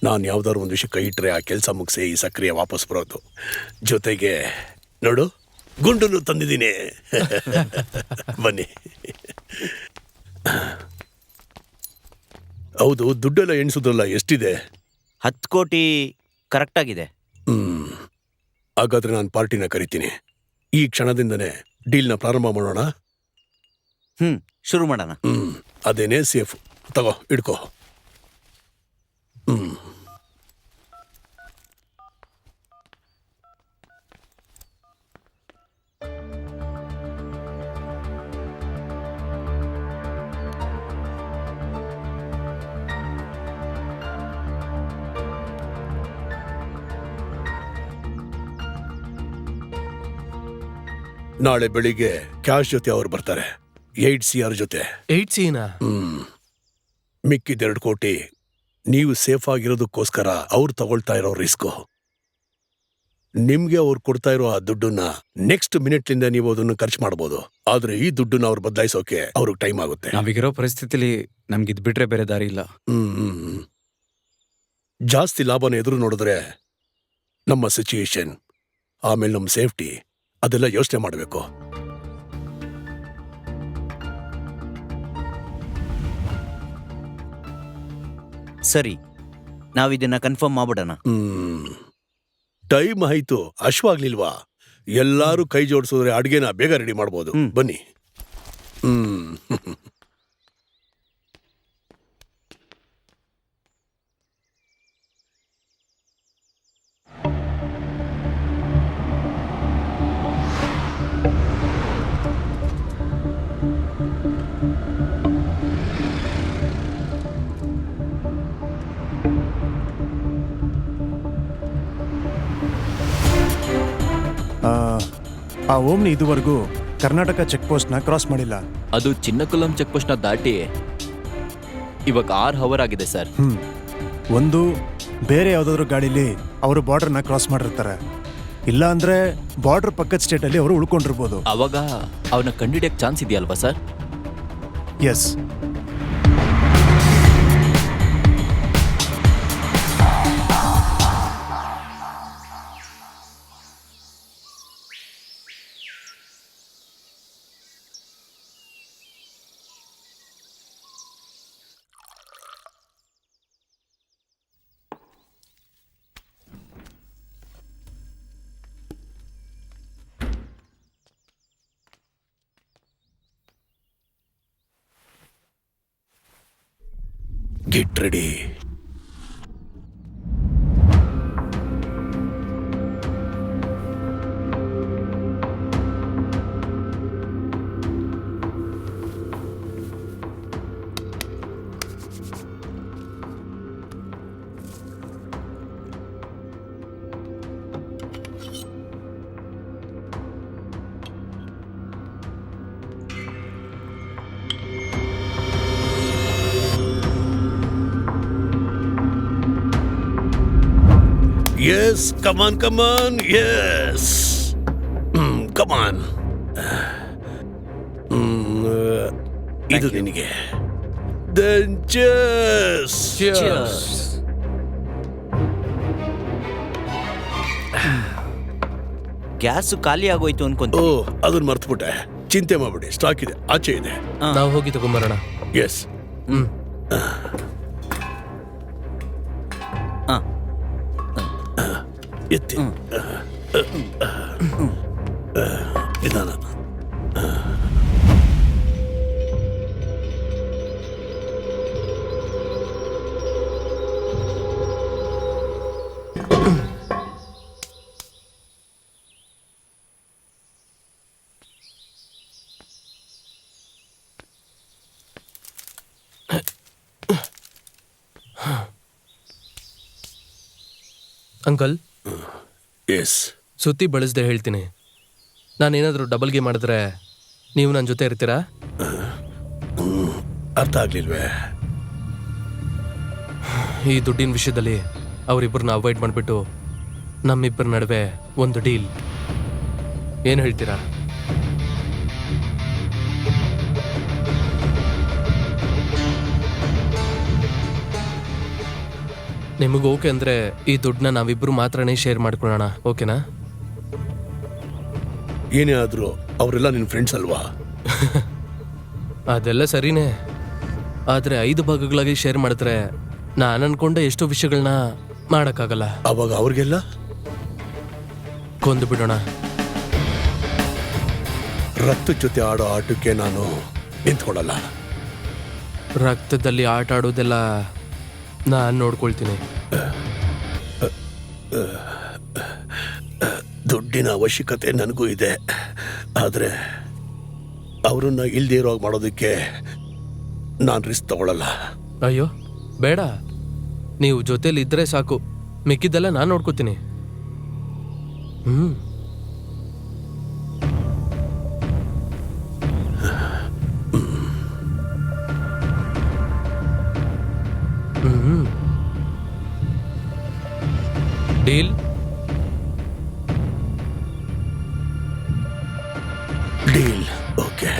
ನಾನು ಯಾವ್ದಾದ್ರು ಒಂದು ವಿಷಯ ಕೈ ಇಟ್ಟರೆ ಆ ಕೆಲಸ ಮುಗಿಸಿ ಈ ಸಕ್ರಿಯ ವಾಪಸ್ ಬರೋದು. ಜೊತೆಗೆ ನೋಡು, ಗುಂಡನ್ನು ತಂದಿದ್ದೀನಿ. ಬನ್ನಿ. ಹೌದು, ದುಡ್ಡೆಲ್ಲ ಎಣಿಸೋದ್ರಲ್ಲ, ಎಷ್ಟಿದೆ? 10 ಕೋಟಿ ಕರೆಕ್ಟ್ ಆಗಿದೆ. ಹಾಗಾದ್ರೆ ನಾನು ಪಾರ್ಟಿನ ಕರಿತೀನಿ. ಈ ಕ್ಷಣದಿಂದನೇ ಡೀಲ್ನ ಪ್ರಾರಂಭ ಮಾಡೋಣ. ಶುರು ಮಾಡೋಣ. ಅದೇನೇ ಸೇಫ್. ತಗೋ, ಇಡ್ಕೋ. ನಾಳೆ ಬೆಳಿಗ್ಗೆ ಕ್ಯಾಶ್ ಜೊತೆ ಅವ್ರು ಬರ್ತಾರೆ. 8 CR ಜೊತೆ. 8 CR? ಮಿಕ್ಕಿದ 2 ಕೋಟಿ ನೀವು ಸೇಫ್ ಆಗಿರೋದಕ್ಕೋಸ್ಕರ ಅವ್ರು ತಗೊಳ್ತಾ ಇರೋ ರಿಸ್ಕು. ನಿಮ್ಗೆ ಅವ್ರು ಕೊಡ್ತಾ ಇರೋ ಆ ದುಡ್ಡನ್ನ ನೆಕ್ಸ್ಟ್ ಮಿನಿಟ್ಲಿಂದ ನೀವು ಅದನ್ನು ಖರ್ಚು ಮಾಡ್ಬೋದು. ಆದ್ರೆ ಈ ದುಡ್ಡನ್ನ ಅವ್ರು ಬದಲಾಯಿಸೋಕೆ ಅವ್ರಿಗೆ ಟೈಮ್ ಆಗುತ್ತೆ. ನಾವೀಗಿರೋ ಪರಿಸ್ಥಿತಿಲಿ ನಮ್ಗೆ ಇದ್ ಬಿಟ್ರೆ ಬೇರೆ ದಾರಿ ಇಲ್ಲ. ಜಾಸ್ತಿ ಲಾಭನ ಎದುರು ನೋಡಿದ್ರೆ ನಮ್ಮ ಸಿಚುಯೇಷನ್, ಆಮೇಲೆ ನಮ್ಮ ಸೇಫ್ಟಿ, ಅದೆಲ್ಲ ಯೋಚನೆ ಮಾಡಬೇಕು. ಸರಿ, ನಾವಿದನ್ನ ಕನ್ಫರ್ಮ್ ಮಾಡ್ಬಿಡೋಣ. ಟೈಮ್ ಆಯ್ತು, ಅಶ್ವಾಗ್ಲಿಲ್ವಾ? ಎಲ್ಲಾರು ಕೈ ಜೋಡಿಸಿದ್ರೆ ಅಡ್ಗೆನ ಬೇಗ ರೆಡಿ ಮಾಡ್ಬೋದು. ಬನ್ನಿ. ಆ ಓಮ್ನಿ ಇದುವರೆಗೂ ಕರ್ನಾಟಕ ಚೆಕ್ ಪೋಸ್ಟ್ನ ಕ್ರಾಸ್ ಮಾಡಿಲ್ಲ. ಅದು ಚಿನ್ನಕುಲಂ ಚೆಕ್ ಪೋಸ್ಟ್ನ ದಾಟಿ ಇವಾಗ 6 ಅವರ್ ಆಗಿದೆ ಸರ್. ಒಂದು ಬೇರೆ ಯಾವುದಾದ್ರೂ ಗಾಡೀಲಿ ಅವರು ಬಾರ್ಡರ್ನ ಕ್ರಾಸ್ ಮಾಡಿರ್ತಾರೆ, ಇಲ್ಲ ಅಂದ್ರೆ ಬಾರ್ಡರ್ ಪಕ್ಕದ ಸ್ಟೇಟಲ್ಲಿ ಅವರು ಉಳ್ಕೊಂಡಿರ್ಬೋದು. ಅವಾಗ ಅವನ ಕಂಡಿಡಿಯಕ್ಕೆ ಚಾನ್ಸ್ ಇದೆಯಲ್ವಾ sir? Yes. Get ready. Yes, come on, yes. Come on. ಇದು ನಿನಗೆ. Then cheers. Cheers. ಗ್ಯಾಸು ಖಾಲಿ ಆಗೋಯ್ತು ಅನ್ಕೊಂತ. ಅದನ್ನ ಮರ್ತ್ಬಿಟ್ಟೆ. ಚಿಂತೆ ಮಾಡ್ಬಿಡಿ, ಸ್ಟಾಕ್ ಇದೆ, ಆಚೆ ಇದೆ. ನಾವು ಹೋಗಿ ತಗೊಂಬರೋಣ. ಎಸ್. ಎತ್ತಿ. ನಿಧಾನ. Uncle, yes. ಸುತ್ತಿ ಬಳಸದೆ ಹೇಳ್ತೀನಿ, ನಾನೇನಾದರೂ ಡಬಲ್ ಗೇಮ್ ಮಾಡಿದ್ರೆ ನೀವು ನನ್ನ ಜೊತೆ ಇರ್ತೀರಾ? ಅರ್ಥ ಆಗ್ಲಿಲ್ವೇ? ಈ ದುಡ್ಡಿನ ವಿಷಯದಲ್ಲಿ ಅವರಿಬ್ಬರನ್ನ ಅವಾಯ್ಡ್ ಮಾಡಿಬಿಟ್ಟು ನಮ್ಮಿಬ್ಬರ ನಡುವೆ ಒಂದು ಡೀಲ್. ಏನು ಹೇಳ್ತೀರಾ? ನಿಮಗೆ ಓಕೆ ಅಂದರೆ ಈ ದುಡ್ಡನ್ನ ನಾವಿಬ್ಬರು ಮಾತ್ರನೇ ಶೇರ್ ಮಾಡ್ಕೊಳ್ಳೋಣ, ಓಕೆನಾ? ಏನೇ ಆದರೂ ಅವರೆಲ್ಲ ನಿನ್ನ ಫ್ರೆಂಡ್ಸ್ ಅಲ್ವಾ? ಅದೆಲ್ಲ ಸರಿನೇ, ಆದರೆ 5 ಭಾಗಗಳಾಗಿ ಶೇರ್ ಮಾಡಿದ್ರೆ ನಾನು ಅನ್ಕೊಂಡೆ ಎಷ್ಟೋ ವಿಷಯಗಳನ್ನ ಮಾಡೋಕ್ಕಾಗಲ್ಲ. ಅವಾಗ ಅವ್ರಿಗೆಲ್ಲ ಕೊಂದು ಬಿಡೋಣ. ರಕ್ತದ ಜೊತೆ ಆಡೋ ಆಟಕ್ಕೆ ನಾನು ನಿಂತ್ಕೊಳ್ಳಲ್ಲ. ರಕ್ತದಲ್ಲಿ ಆಟ ಆಡೋದೆಲ್ಲ ನಾನು ನೋಡ್ಕೊಳ್ತೀನಿ. ದುಡ್ಡಿನ ಅವಶ್ಯಕತೆ ನನಗೂ ಇದೆ, ಆದರೆ ಅವರನ್ನ ಇಲ್ದೇ ಇರೋ ಹಾಗೆ ಮಾಡೋದಕ್ಕೆ ನಾನು ರಿಸ್ಕ್ ತಗೊಳ್ಳಲ್ಲ. ಅಯ್ಯೋ ಬೇಡ, ನೀವು ಜೊತೆಲಿ ಇದ್ರೆ ಸಾಕು, ಮಿಕ್ಕಿದ್ದೆಲ್ಲ ನಾನು ನೋಡ್ಕೋತೀನಿ. ಹ್ಮ್ ಡೀಲ್. ಡೀಲ್. ಓಕೆ.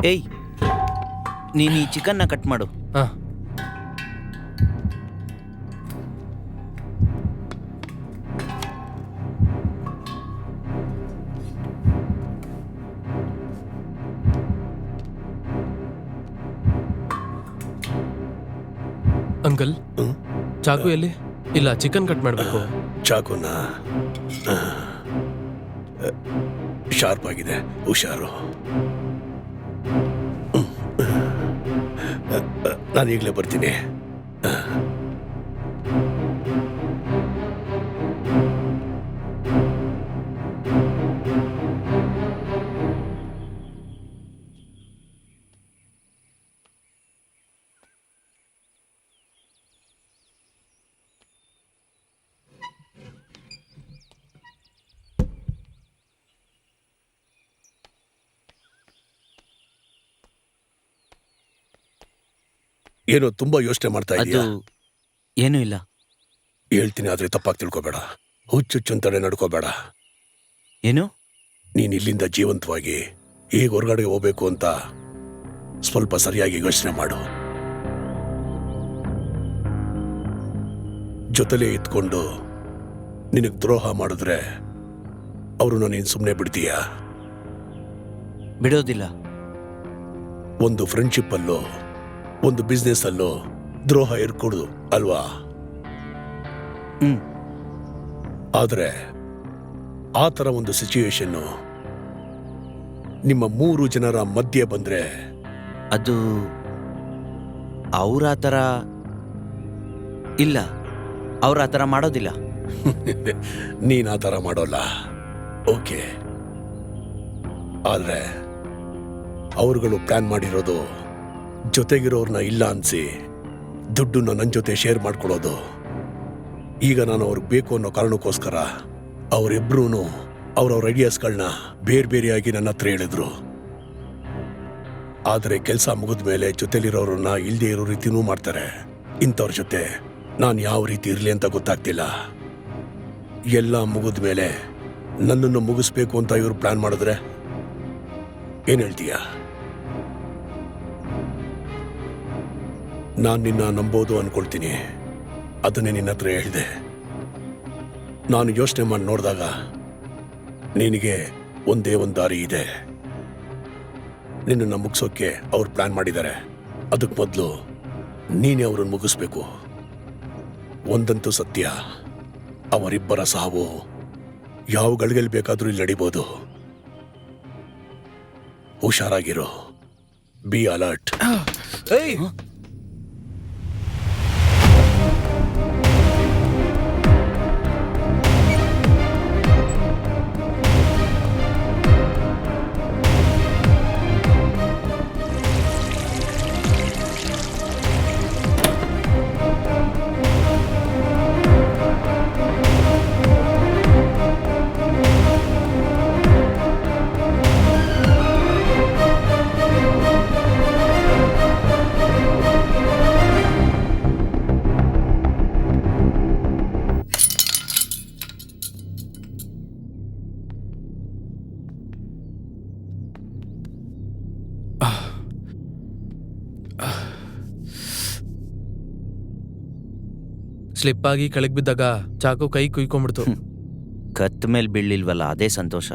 ಏಯ್, ನೀನು ಈ ಚಿಕನ್ನ ಕಟ್ ಮಾಡು. ಹಾಂ, ಅಂಕಲ್ ಚಾಕು ಎಲ್ಲಿ? ಇಲ್ಲ, ಚಿಕನ್ ಕಟ್ ಮಾಡಬೇಕು. ಚಾಕುನ ಶಾರ್ಪ್ ಆಗಿದೆ, ಹುಷಾರು. ನಾನು ಈಗಲೇ ಬರ್ತೀನಿ. ಏನೋ ತುಂಬಾ ಯೋಚನೆ ಮಾಡ್ತಾ ಅದು ಇದೀಯಾ? ಏನೂ ಇಲ್ಲ. ಹೇಳ್ತೀನಿ, ಆದ್ರೆ ತಪ್ಪಾಗಿ ತಿಳ್ಕೊಬೇಡ. ಹುಚ್ಚುಚ್ಚಂತಡೆ ನಡ್ಕೋಬೇಡ. ಏನು? ನೀನ್ ಇಲ್ಲಿಂದ ಜೀವಂತವಾಗಿ ಈಗ ಹೊರಗಡೆಗೆ ಹೋಗ್ಬೇಕು ಅಂತ ಸ್ವಲ್ಪ ಸರಿಯಾಗಿ ಯೋಚನೆ ಮಾಡು. ಜೊತೆಲೇ ಇದ್ಕೊಂಡು ನಿನಗೆ ದ್ರೋಹ ಮಾಡಿದ್ರೆ ಅವ್ರನ್ನ ನೀನು ಸುಮ್ಮನೆ ಬಿಡ್ತೀಯ? ಬಿಡೋದಿಲ್ಲ. ಒಂದು ಫ್ರೆಂಡ್ಶಿಪ್ ಅಲ್ಲೋ ಒಂದು ಬಿಸ್ನೆಸ್ ಅಲ್ಲೋ ದ್ರೋಹ ಇರ್ಕೊಡುದು ಅಲ್ವಾ? ಆದ್ರೆ ಆ ಥರ ಒಂದು ಸಿಚುವೇಶನ್ನು ನಿಮ್ಮ 3 ಜನರ ಮಧ್ಯೆ ಬಂದ್ರೆ ಅದು ಅವ್ರ ಆ ಥರ ಇಲ್ಲ, ಅವ್ರ ಆ ಥರ ಮಾಡೋದಿಲ್ಲ. ನೀನ್ ಆ ಥರ ಮಾಡೋಲ್ಲ, ಓಕೆ. ಆದ್ರೆ ಅವ್ರುಗಳು ಪ್ಲಾನ್ ಮಾಡಿರೋದು ಜೊತೆಗಿರೋರ್ನ ಇಲ್ಲ ಅನ್ಸಿ ದುಡ್ಡನ್ನ ನನ್ನ ಜೊತೆ ಶೇರ್ ಮಾಡ್ಕೊಳ್ಳೋದು. ಈಗ ನಾನು ಅವ್ರಿಗೆ ಬೇಕು ಅನ್ನೋ ಕಾರಣಕ್ಕೋಸ್ಕರ ಅವರಿಬ್ರು ಅವ್ರವ್ರ ಐಡಿಯಾಸ್ಗಳನ್ನ ಬೇರೆ ಬೇರೆಯಾಗಿ ನನ್ನ ಹತ್ರ ಹೇಳಿದ್ರು. ಆದರೆ ಕೆಲಸ ಮುಗಿದ ಮೇಲೆ ಜೊತೆಲಿರೋರನ್ನ ಇಲ್ದೇ ಇರೋ ರೀತಿನೂ ಮಾಡ್ತಾರೆ. ಇಂಥವ್ರ ಜೊತೆ ನಾನು ಯಾವ ರೀತಿ ಇರಲಿ ಅಂತ ಗೊತ್ತಾಗ್ತಿಲ್ಲ. ಎಲ್ಲ ಮುಗಿದ ಮೇಲೆ ನನ್ನನ್ನು ಮುಗಿಸ್ಬೇಕು ಅಂತ ಇವರು ಪ್ಲಾನ್ ಮಾಡಿದ್ರೆ ಏನ್ ಹೇಳ್ತೀಯ? ನಾನು ನಿನ್ನ ನಂಬೋದು ಅನ್ಕೊಳ್ತೀನಿ, ಅದನ್ನೇ ನಿನ್ನ ಹತ್ರ ಹೇಳಿದೆ. ನಾನು ಯೋಚನೆ ಮಾಡಿ ನೋಡಿದಾಗ ನಿನಗೆ ಒಂದೇ ಒಂದು ದಾರಿ ಇದೆ. ನಿನ್ನನ್ನು ಮುಗಿಸೋಕೆ ಅವ್ರು ಪ್ಲಾನ್ ಮಾಡಿದ್ದಾರೆ. ಅದಕ್ಕೆ ಮೊದಲು ನೀನೇ ಅವ್ರನ್ನ ಮುಗಿಸ್ಬೇಕು. ಒಂದಂತೂ ಸತ್ಯ, ಅವರಿಬ್ಬರ ಸಾವು ಯಾವ ಗಳಿಗೆಲ್ಲಿ ಬೇಕಾದ್ರೂ ಇಲ್ಲಿ ನಡಿಬೋದು. ಹುಷಾರಾಗಿರೋ, ಬಿ ಅಲರ್ಟ್. ಸ್ಲಿಪ್ ಆಗಿ ಕೆಳಗೆ ಬಿದ್ದಾಗ ಚಾಕು ಕೈ ಕುಯ್ಕೊಂಡ್ಬಿಡ್ತು. ಕತ್ ಮೇಲೆ ಬೀಳಿಲ್ವಲ್ಲ, ಅದೇ ಸಂತೋಷ.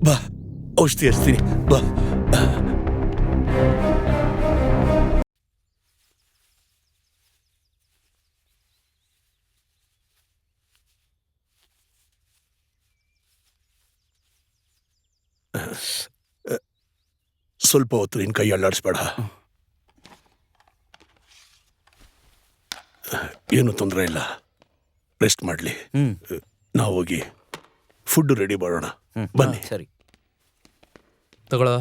ಬಾ, ಔಷಧಿ ಹಚ್ತೀನಿ, ಬಾ. ಸ್ವಲ್ಪ ಹೊತ್ತು ನಿನ್ ಕೈ ಅಲ್ಲಾಡಿಸ್ಬೇಡ. ಏನು ತೊಂದರೆ ಇಲ್ಲ, ರೆಸ್ಟ್ ಮಾಡಲಿ. ನಾವು ಹೋಗಿ ಫುಡ್ ರೆಡಿ ಮಾಡೋಣ. ಬನ್ನಿ. ಸರಿ, ತಗೊಳ್ಳೋ.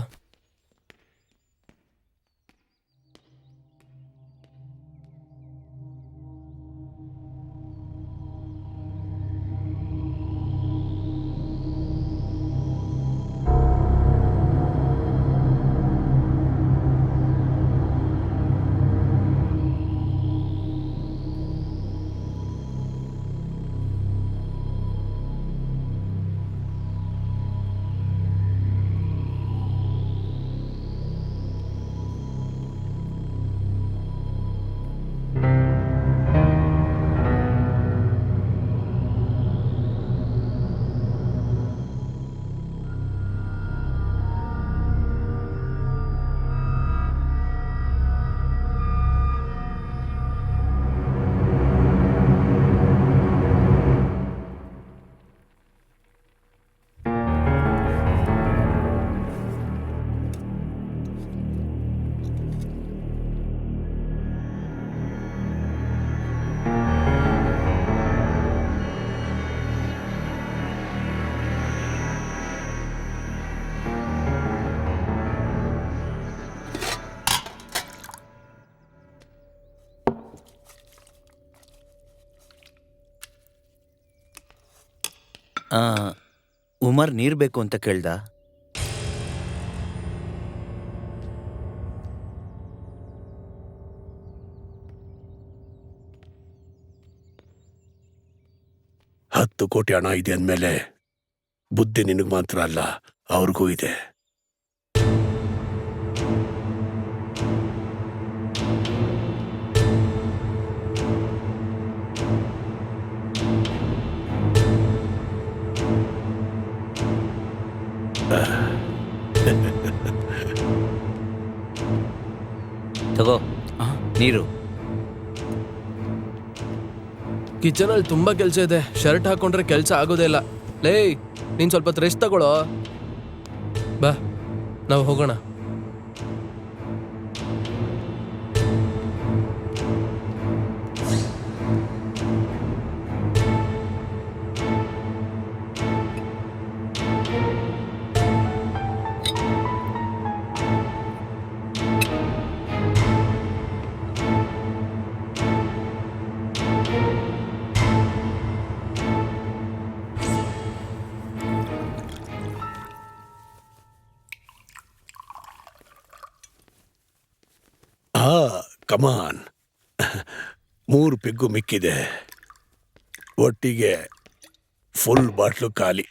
ಉಮರ್ ನೀರು ಬೇಕು ಅಂತ ಕೇಳ್ದ. $10 ಕೋಟಿ ಹಣ ಇದೆ ಅಂದಮೇಲೆ ಬುದ್ಧಿ ನಿನಗೆ ಮಾತ್ರ ಅಲ್ಲ, ಅವ್ರಿಗೂ ಇದೆ. ತಗೋ ನೀರು. ಕಿಚನಲ್ಲಿ ತುಂಬಾ ಕೆಲಸ ಇದೆ. ಶರ್ಟ್ ಹಾಕೊಂಡ್ರೆ ಕೆಲಸ ಆಗೋದೇ ಇಲ್ಲ. ಲೇ, ನೀನ್ ಸ್ವಲ್ಪ ರೆಸ್ಟ್ ತಗೊಳ್ಳೋ. ಬಾ, ನಾವು ಹೋಗೋಣ. ಕಮಾನ್, 3 ಪೆಗ್ಗು ಮಿಕ್ಕಿದೆ. ಒಟ್ಟಿಗೆ ಫುಲ್ ಬಾಟ್ಲು ಖಾಲಿ.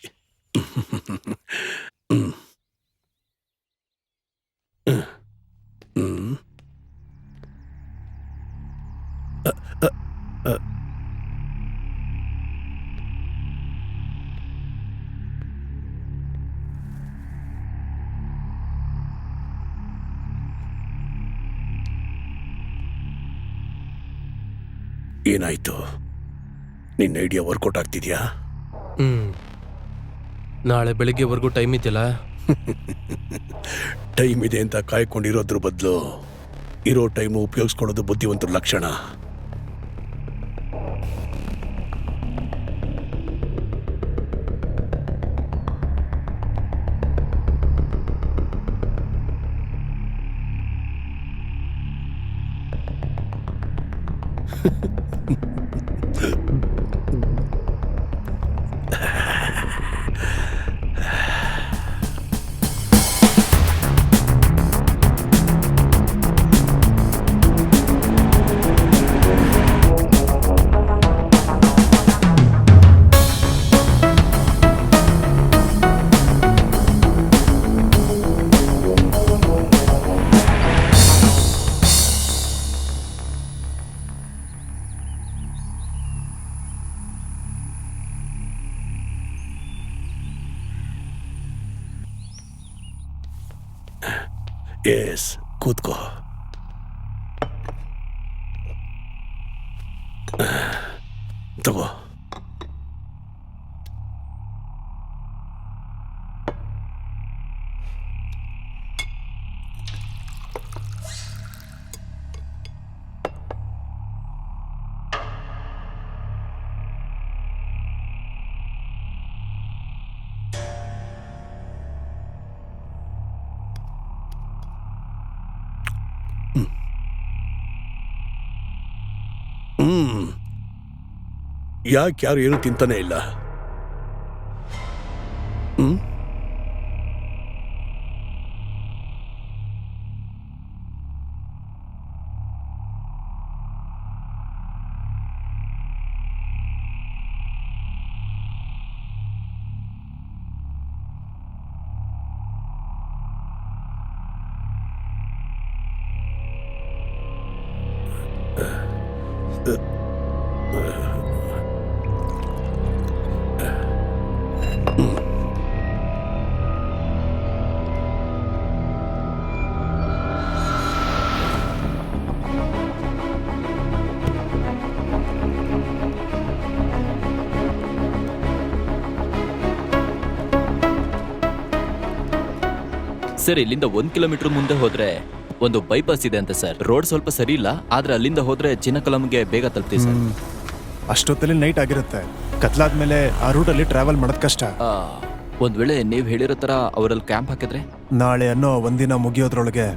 ಏನಾಯ್ತು? ನಿನ್ನ ಐಡಿಯಾ ವರ್ಕೌಟ್ ಆಗ್ತಿದ್ಯಾ? ನಾಳೆ ಬೆಳಿಗ್ಗೆವರೆಗೂ ಟೈಮ್ ಇದೆಯಲ್ಲ? ಟೈಮ್ ಇದೆ ಅಂತ ಕಾಯ್ಕೊಂಡಿರೋದ್ರ ಬದಲು ಇರೋ ಟೈಮು ಉಪಯೋಗಿಸ್ಕೊಳ್ಳೋದು ಬುದ್ಧಿವಂತರ ಲಕ್ಷಣ. ಎಸ್, ಕೂತ್ಕೋ. ತಗೋ. ಯಾಕೆ ಯಾರು ಏನು ತಿಂತಾನೆ ಇಲ್ಲ? ಸರ್, ಇಲ್ಲಿಂದ 1 ಕಿಲೋಮೀಟರ್ ಮುಂದೆ ಹೋದ್ರೆ ಒಂದು ಬೈಪಾಸ್ ಇದೆ ಅಂತ ಸರ್. ರೋಡ್ ಸ್ವಲ್ಪ ಸರಿ ಇಲ್ಲ, ಆದ್ರೆ ಅಲ್ಲಿಂದ ಹೋದ್ರೆ ಚಿನ್ನಕಲಂಗೆ ಬೇಗ ತಲುಪ್ತೀವಿ ಸರ್. ಅಷ್ಟೊತ್ತಲ್ಲಿ ನೈಟ್ ಆಗಿರುತ್ತೆ. ಕತ್ಲಾದ್ಮೇಲೆ ಆ ರೂಟಲ್ಲಿ ಟ್ರಾವೆಲ್ ಮಾಡೋದು ಕಷ್ಟ. ಒಂದ್ ವೇಳೆ ನೀವ್ ಹೇಳಿರೋ ತರ ಅವರಲ್ಲಿ ಕ್ಯಾಂಪ್ ಹಾಕಿದ್ರೆ? ನಾಳೆ ಅನ್ನೋ ಒಂದಿನ ಮುಗಿಯೋದ್ರೊಳಗೆ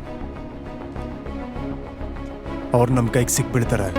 ಅವ್ರು ನಮ್ಮ ಕೈಗೆ ಸಿಕ್ಬಿಡ್ತಾರೆ.